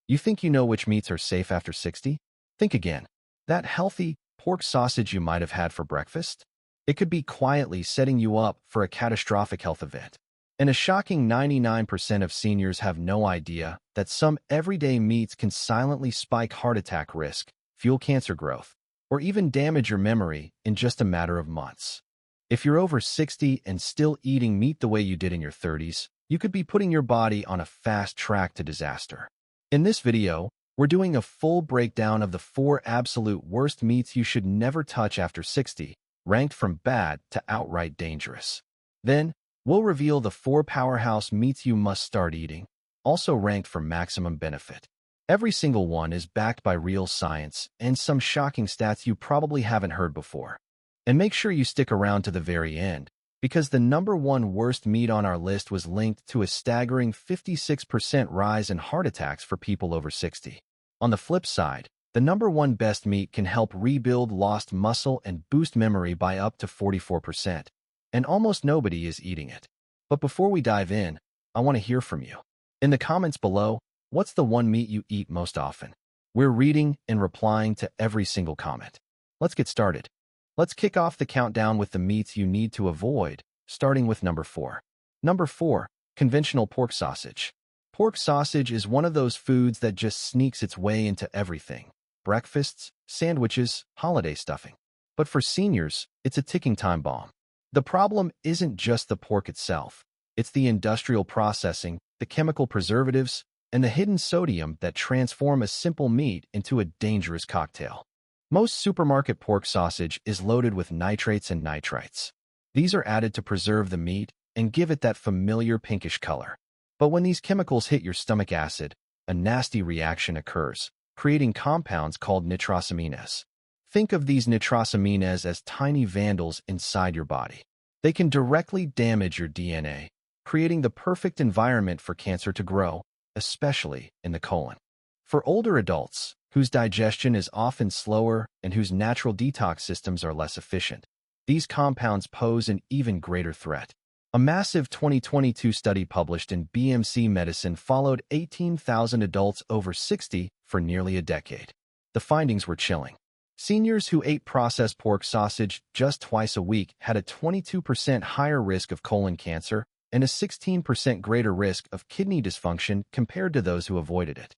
You think you know which meats are safe after 60? Think again. That healthy pork sausage you might have had for breakfast? It could be quietly setting you up for a catastrophic health event. And a shocking 99% of seniors have no idea that some everyday meats can silently spike heart attack risk, fuel cancer growth, or even damage your memory in just a matter of months. If you're over 60 and still eating meat the way you did in your 30s, you could be putting your body on a fast track to disaster. In this video, we're doing a full breakdown of the 4 absolute worst meats you should never touch after 60, ranked from bad to outright dangerous. Then, we'll reveal the 4 powerhouse meats you must start eating, also ranked for maximum benefit. Every single one is backed by real science and some shocking stats you probably haven't heard before. And make sure you stick around to the very end, because the #1 worst meat on our list was linked to a staggering 56% rise in heart attacks for people over 60. On the flip side, the #1 best meat can help rebuild lost muscle and boost memory by up to 44%. And almost nobody is eating it. But before we dive in, I want to hear from you. In the comments below, what's the one meat you eat most often? We're reading and replying to every single comment. Let's get started. Let's kick off the countdown with the meats you need to avoid, starting with number 4. Number 4, conventional pork sausage. Pork sausage is one of those foods that just sneaks its way into everything. Breakfasts, sandwiches, holiday stuffing. But for seniors, it's a ticking time bomb. The problem isn't just the pork itself. It's the industrial processing, the chemical preservatives, and the hidden sodium that transform a simple meat into a dangerous cocktail. Most supermarket pork sausage is loaded with nitrates and nitrites. These are added to preserve the meat and give it that familiar pinkish color. But when these chemicals hit your stomach acid, a nasty reaction occurs, creating compounds called nitrosamines. Think of these nitrosamines as tiny vandals inside your body. They can directly damage your DNA, creating the perfect environment for cancer to grow, especially in the colon. For older adults, whose digestion is often slower and whose natural detox systems are less efficient, these compounds pose an even greater threat. A massive 2022 study published in BMC Medicine followed 18,000 adults over 60 for nearly a decade. The findings were chilling. Seniors who ate processed pork sausage just twice a week had a 22% higher risk of colon cancer and a 16% greater risk of kidney dysfunction compared to those who avoided it.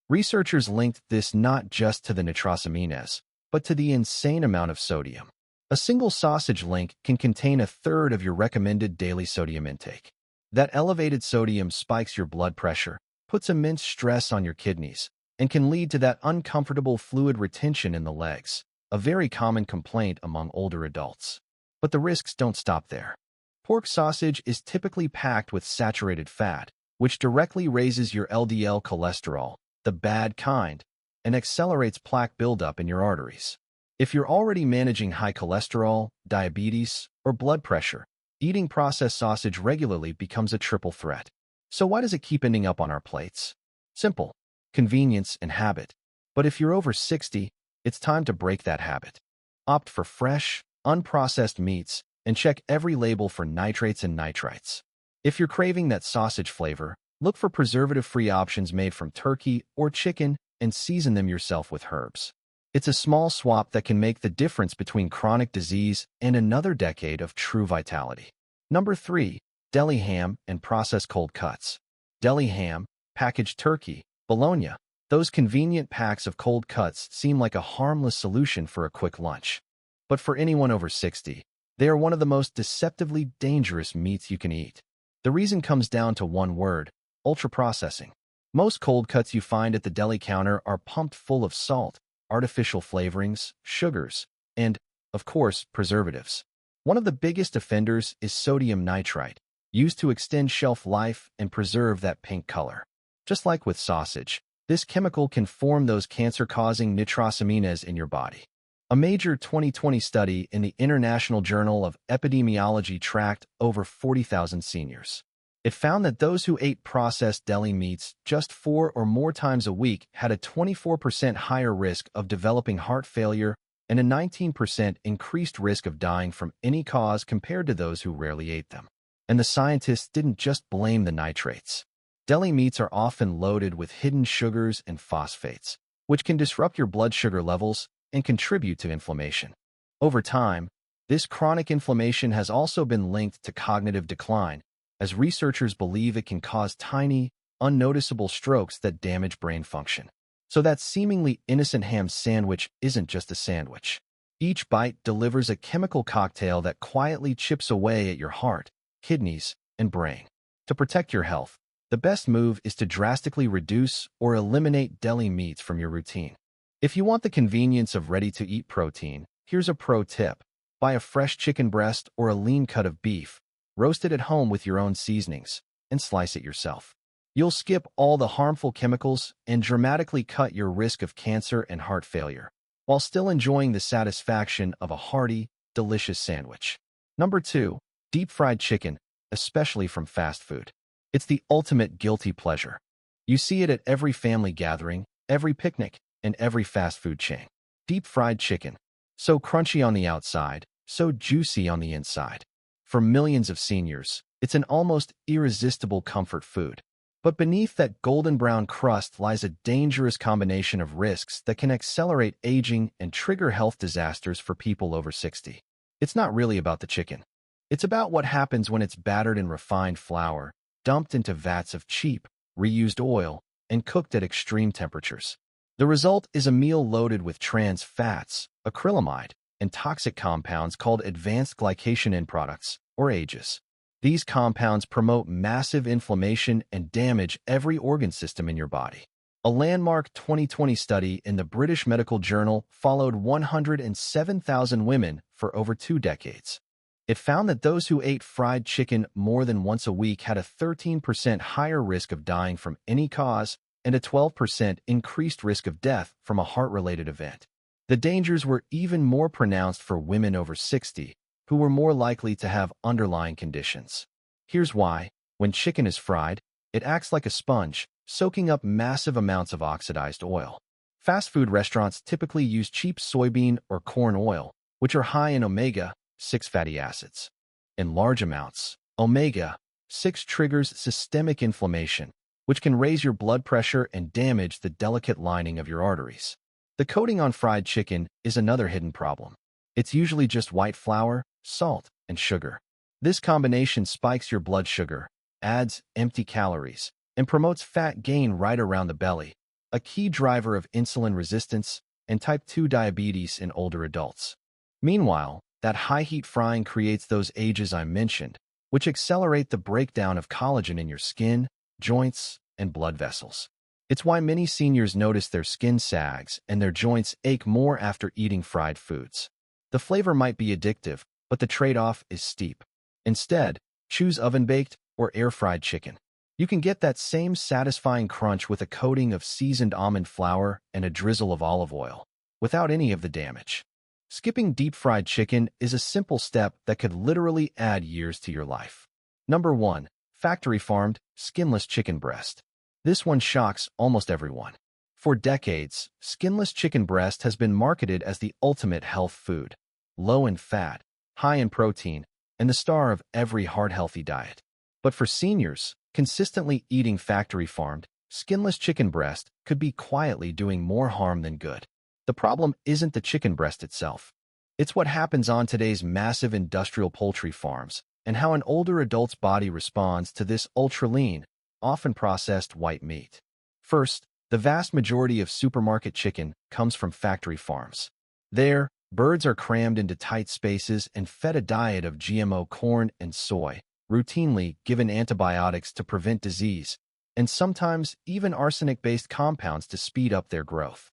Researchers linked this not just to the nitrosamines, but to the insane amount of sodium. A single sausage link can contain a third of your recommended daily sodium intake. That elevated sodium spikes your blood pressure, puts immense stress on your kidneys, and can lead to that uncomfortable fluid retention in the legs, a very common complaint among older adults. But the risks don't stop there. Pork sausage is typically packed with saturated fat, which directly raises your LDL cholesterol, the bad kind, and accelerates plaque buildup in your arteries. If you're already managing high cholesterol, diabetes, or blood pressure, eating processed sausage regularly becomes a triple threat. So why does it keep ending up on our plates? Simple: convenience and habit. But if you're over 60, it's time to break that habit. Opt for fresh, unprocessed meats and check every label for nitrates and nitrites. If you're craving that sausage flavor, look for preservative-free options made from turkey or chicken and season them yourself with herbs. It's a small swap that can make the difference between chronic disease and another decade of true vitality. Number 3, deli ham and processed cold cuts. Deli ham, packaged turkey, bologna. Those convenient packs of cold cuts seem like a harmless solution for a quick lunch. But for anyone over 60, they are one of the most deceptively dangerous meats you can eat. The reason comes down to one word: ultra-processing. Most cold cuts you find at the deli counter are pumped full of salt, artificial flavorings, sugars, and, of course, preservatives. One of the biggest offenders is sodium nitrite, used to extend shelf life and preserve that pink color. Just like with sausage, this chemical can form those cancer-causing nitrosamines in your body. A major 2020 study in the International Journal of Epidemiology tracked over 40,000 seniors. It found that those who ate processed deli meats just 4 or more times a week had a 24% higher risk of developing heart failure and a 19% increased risk of dying from any cause compared to those who rarely ate them. And the scientists didn't just blame the nitrates. Deli meats are often loaded with hidden sugars and phosphates, which can disrupt your blood sugar levels and contribute to inflammation. Over time, this chronic inflammation has also been linked to cognitive decline, as researchers believe it can cause tiny, unnoticeable strokes that damage brain function. So that seemingly innocent ham sandwich isn't just a sandwich. Each bite delivers a chemical cocktail that quietly chips away at your heart, kidneys, and brain. To protect your health, the best move is to drastically reduce or eliminate deli meats from your routine. If you want the convenience of ready-to-eat protein, here's a pro tip. Buy a fresh chicken breast or a lean cut of beef, roast it at home with your own seasonings, and slice it yourself. You'll skip all the harmful chemicals and dramatically cut your risk of cancer and heart failure, while still enjoying the satisfaction of a hearty, delicious sandwich. Number 2. Deep-fried chicken, especially from fast food. It's the ultimate guilty pleasure. You see it at every family gathering, every picnic, and every fast food chain. Deep-fried chicken. So crunchy on the outside, so juicy on the inside. For millions of seniors, it's an almost irresistible comfort food. But beneath that golden brown crust lies a dangerous combination of risks that can accelerate aging and trigger health disasters for people over 60. It's not really about the chicken. It's about what happens when it's battered in refined flour, dumped into vats of cheap, reused oil, and cooked at extreme temperatures. The result is a meal loaded with trans fats, acrylamide, and toxic compounds called advanced glycation end products, or AGEs. These compounds promote massive inflammation and damage every organ system in your body. A landmark 2020 study in the British Medical Journal followed 107,000 women for over 2 decades. It found that those who ate fried chicken more than once a week had a 13% higher risk of dying from any cause and a 12% increased risk of death from a heart-related event. The dangers were even more pronounced for women over 60, who were more likely to have underlying conditions. Here's why. When chicken is fried, it acts like a sponge, soaking up massive amounts of oxidized oil. Fast food restaurants typically use cheap soybean or corn oil, which are high in omega-6 fatty acids. In large amounts, omega-6 triggers systemic inflammation, which can raise your blood pressure and damage the delicate lining of your arteries. The coating on fried chicken is another hidden problem. It's usually just white flour, salt, and sugar. This combination spikes your blood sugar, adds empty calories, and promotes fat gain right around the belly, a key driver of insulin resistance and type 2 diabetes in older adults. Meanwhile, that high-heat frying creates those AGEs I mentioned, which accelerate the breakdown of collagen in your skin, joints, and blood vessels. It's why many seniors notice their skin sags and their joints ache more after eating fried foods. The flavor might be addictive, but the trade-off is steep. Instead, choose oven-baked or air-fried chicken. You can get that same satisfying crunch with a coating of seasoned almond flour and a drizzle of olive oil, without any of the damage. Skipping deep-fried chicken is a simple step that could literally add years to your life. Number 1. Factory-farmed, skinless chicken breast. This one shocks almost everyone. For decades, skinless chicken breast has been marketed as the ultimate health food. Low in fat, high in protein, and the star of every heart-healthy diet. But for seniors, consistently eating factory-farmed, skinless chicken breast could be quietly doing more harm than good. The problem isn't the chicken breast itself. It's what happens on today's massive industrial poultry farms and how an older adult's body responds to this ultra-lean, often processed white meat. First, the vast majority of supermarket chicken comes from factory farms. There, birds are crammed into tight spaces and fed a diet of GMO corn and soy, routinely given antibiotics to prevent disease, and sometimes even arsenic-based compounds to speed up their growth.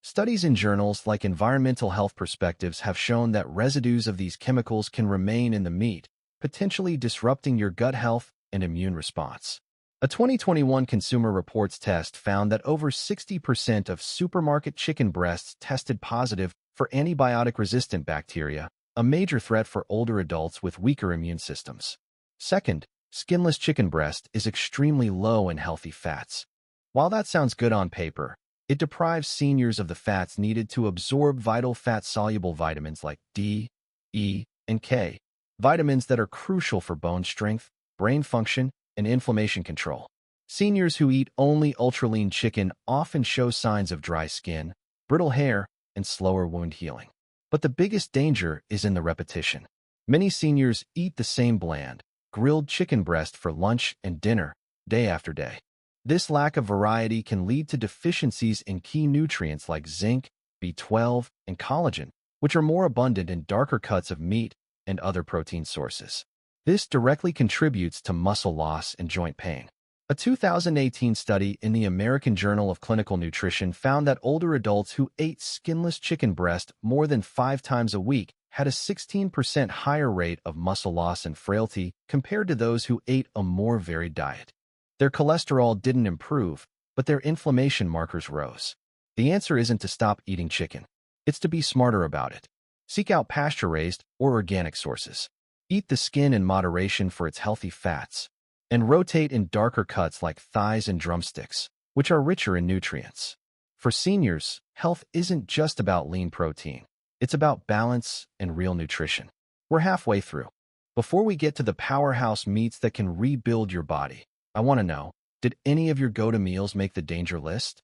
Studies in journals like Environmental Health Perspectives have shown that residues of these chemicals can remain in the meat, potentially disrupting your gut health and immune response. A 2021 Consumer Reports test found that over 60% of supermarket chicken breasts tested positive for antibiotic-resistant bacteria, a major threat for older adults with weaker immune systems. Second, skinless chicken breast is extremely low in healthy fats. While that sounds good on paper, it deprives seniors of the fats needed to absorb vital fat-soluble vitamins like D, E, and K, vitamins that are crucial for bone strength, brain function, and inflammation control. Seniors who eat only ultra-lean chicken often show signs of dry skin, brittle hair, and slower wound healing. But the biggest danger is in the repetition. Many seniors eat the same bland, grilled chicken breast for lunch and dinner, day after day. This lack of variety can lead to deficiencies in key nutrients like zinc, B12, and collagen, which are more abundant in darker cuts of meat and other protein sources. This directly contributes to muscle loss and joint pain. A 2018 study in the American Journal of Clinical Nutrition found that older adults who ate skinless chicken breast more than 5 times a week had a 16% higher rate of muscle loss and frailty compared to those who ate a more varied diet. Their cholesterol didn't improve, but their inflammation markers rose. The answer isn't to stop eating chicken. It's to be smarter about it. Seek out pasture-raised or organic sources. Eat the skin in moderation for its healthy fats, and rotate in darker cuts like thighs and drumsticks, which are richer in nutrients. For seniors, health isn't just about lean protein. It's about balance and real nutrition. We're halfway through. Before we get to the powerhouse meats that can rebuild your body, I want to know, did any of your go-to meals make the danger list?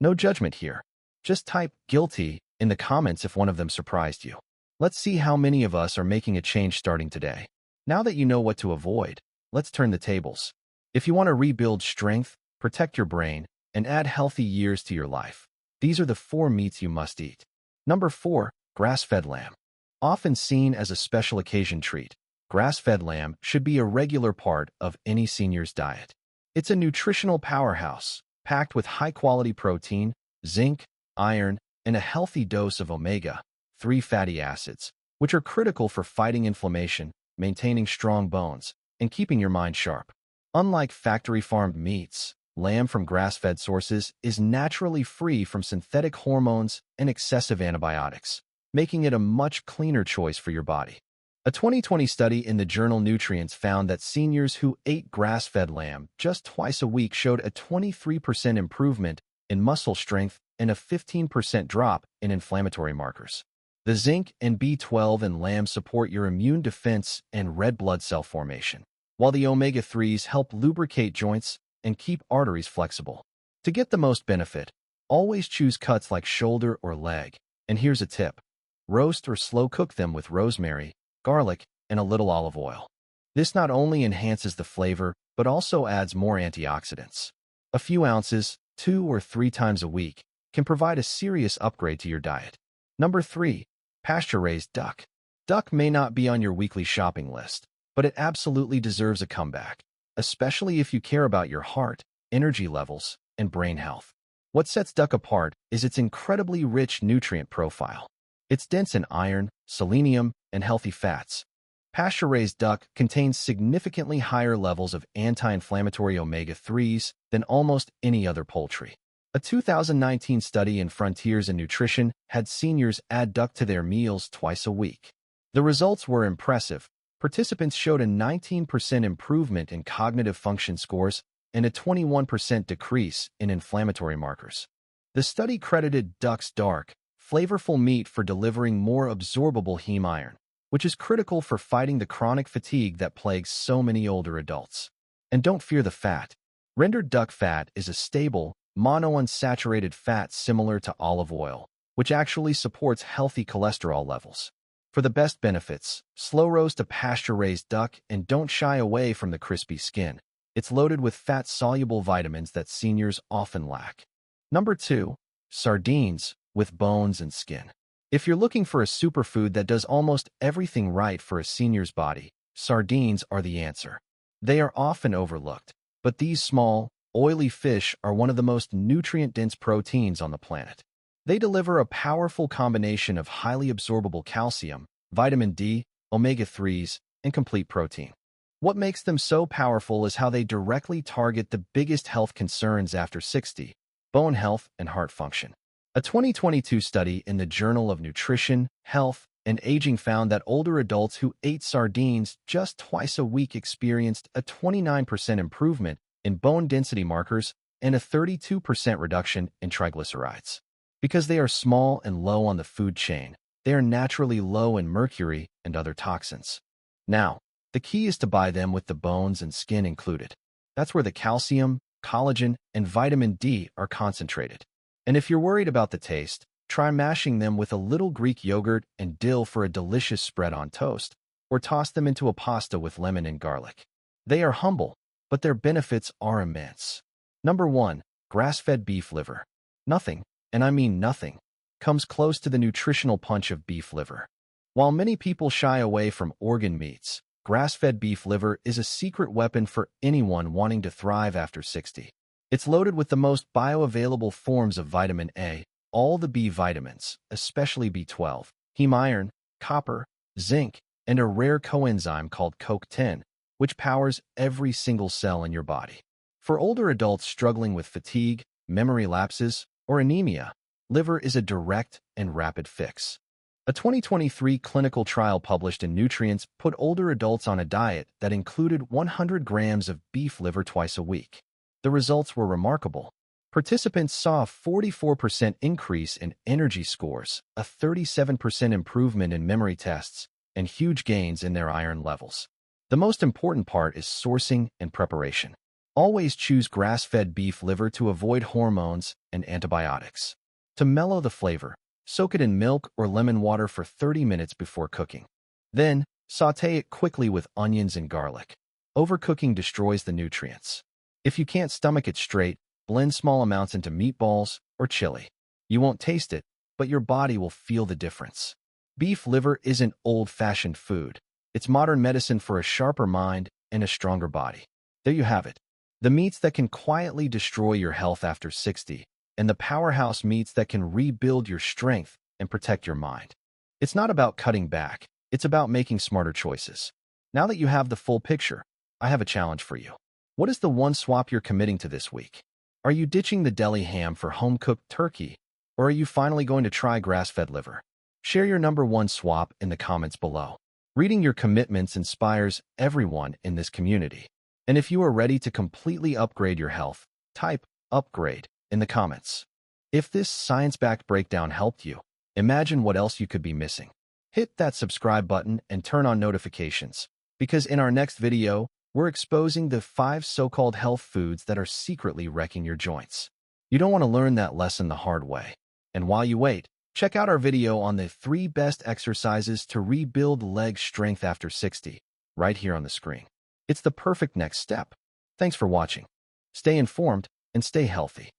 No judgment here. Just type guilty in the comments if one of them surprised you. Let's see how many of us are making a change starting today. Now that you know what to avoid, let's turn the tables. If you want to rebuild strength, protect your brain, and add healthy years to your life, these are the 4 meats you must eat. Number 4, grass-fed lamb. Often seen as a special occasion treat, grass-fed lamb should be a regular part of any senior's diet. It's a nutritional powerhouse, packed with high-quality protein, zinc, iron, and a healthy dose of omega-3 fatty acids, which are critical for fighting inflammation, maintaining strong bones, and keeping your mind sharp. Unlike factory-farmed meats, lamb from grass-fed sources is naturally free from synthetic hormones and excessive antibiotics, making it a much cleaner choice for your body. A 2020 study in the journal Nutrients found that seniors who ate grass-fed lamb just twice a week showed a 23% improvement in muscle strength and a 15% drop in inflammatory markers. The zinc and B12 in lamb support your immune defense and red blood cell formation, while the omega-3s help lubricate joints and keep arteries flexible. To get the most benefit, always choose cuts like shoulder or leg. And here's a tip. Roast or slow cook them with rosemary, garlic, and a little olive oil. This not only enhances the flavor, but also adds more antioxidants. A few ounces, 2 or 3 times a week, can provide a serious upgrade to your diet. Number 3, pasture-raised duck. Duck may not be on your weekly shopping list, but it absolutely deserves a comeback, especially if you care about your heart, energy levels, and brain health. What sets duck apart is its incredibly rich nutrient profile. It's dense in iron, selenium, and healthy fats. Pasture-raised duck contains significantly higher levels of anti-inflammatory omega-3s than almost any other poultry. A 2019 study in Frontiers in Nutrition had seniors add duck to their meals twice a week. The results were impressive. Participants showed a 19% improvement in cognitive function scores and a 21% decrease in inflammatory markers. The study credited duck's dark, flavorful meat for delivering more absorbable heme iron, which is critical for fighting the chronic fatigue that plagues so many older adults. And don't fear the fat. Rendered duck fat is a stable, monounsaturated fat similar to olive oil, which actually supports healthy cholesterol levels. For the best benefits, slow roast a pasture-raised duck and don't shy away from the crispy skin. It's loaded with fat-soluble vitamins that seniors often lack. Number 2, sardines with bones and skin. If you're looking for a superfood that does almost everything right for a senior's body, sardines are the answer. They are often overlooked, but these small, oily fish are one of the most nutrient-dense proteins on the planet. They deliver a powerful combination of highly absorbable calcium, vitamin D, omega-3s, and complete protein. What makes them so powerful is how they directly target the biggest health concerns after 60, bone health and heart function. A 2022 study in the Journal of Nutrition, Health, and Aging found that older adults who ate sardines just twice a week experienced a 29% improvement in bone density markers and a 32% reduction in triglycerides. Because they are small and low on the food chain, they are naturally low in mercury and other toxins. Now, the key is to buy them with the bones and skin included. That's where the calcium, collagen, and vitamin D are concentrated. And if you're worried about the taste, try mashing them with a little Greek yogurt and dill for a delicious spread on toast, or toss them into a pasta with lemon and garlic. They are humble, but their benefits are immense. Number 1. Grass-fed beef liver. Nothing, and I mean nothing, comes close to the nutritional punch of beef liver. While many people shy away from organ meats, grass-fed beef liver is a secret weapon for anyone wanting to thrive after 60. It's loaded with the most bioavailable forms of vitamin A, all the B vitamins, especially B12, heme iron, copper, zinc, and a rare coenzyme called CoQ10, which powers every single cell in your body. For older adults struggling with fatigue, memory lapses, or anemia, liver is a direct and rapid fix. A 2023 clinical trial published in Nutrients put older adults on a diet that included 100 grams of beef liver twice a week. The results were remarkable. Participants saw a 44% increase in energy scores, a 37% improvement in memory tests, and huge gains in their iron levels. The most important part is sourcing and preparation. Always choose grass-fed beef liver to avoid hormones and antibiotics. To mellow the flavor, soak it in milk or lemon water for 30 minutes before cooking. Then, sauté it quickly with onions and garlic. Overcooking destroys the nutrients. If you can't stomach it straight, blend small amounts into meatballs or chili. You won't taste it, but your body will feel the difference. Beef liver isn't old-fashioned food. It's modern medicine for a sharper mind and a stronger body. There you have it. The meats that can quietly destroy your health after 60, and the powerhouse meats that can rebuild your strength and protect your mind. It's not about cutting back. It's about making smarter choices. Now that you have the full picture, I have a challenge for you. What is the one swap you're committing to this week? Are you ditching the deli ham for home-cooked turkey? Or are you finally going to try grass-fed liver? Share your number one swap in the comments below. Reading your commitments inspires everyone in this community. And if you are ready to completely upgrade your health, type upgrade in the comments. If this science-backed breakdown helped you, imagine what else you could be missing. Hit that subscribe button and turn on notifications, because in our next video, we're exposing the 5 so-called health foods that are secretly wrecking your joints. You don't want to learn that lesson the hard way. And while you wait, check out our video on the 3 best exercises to rebuild leg strength after 60, right here on the screen. It's the perfect next step. Thanks for watching. Stay informed and stay healthy.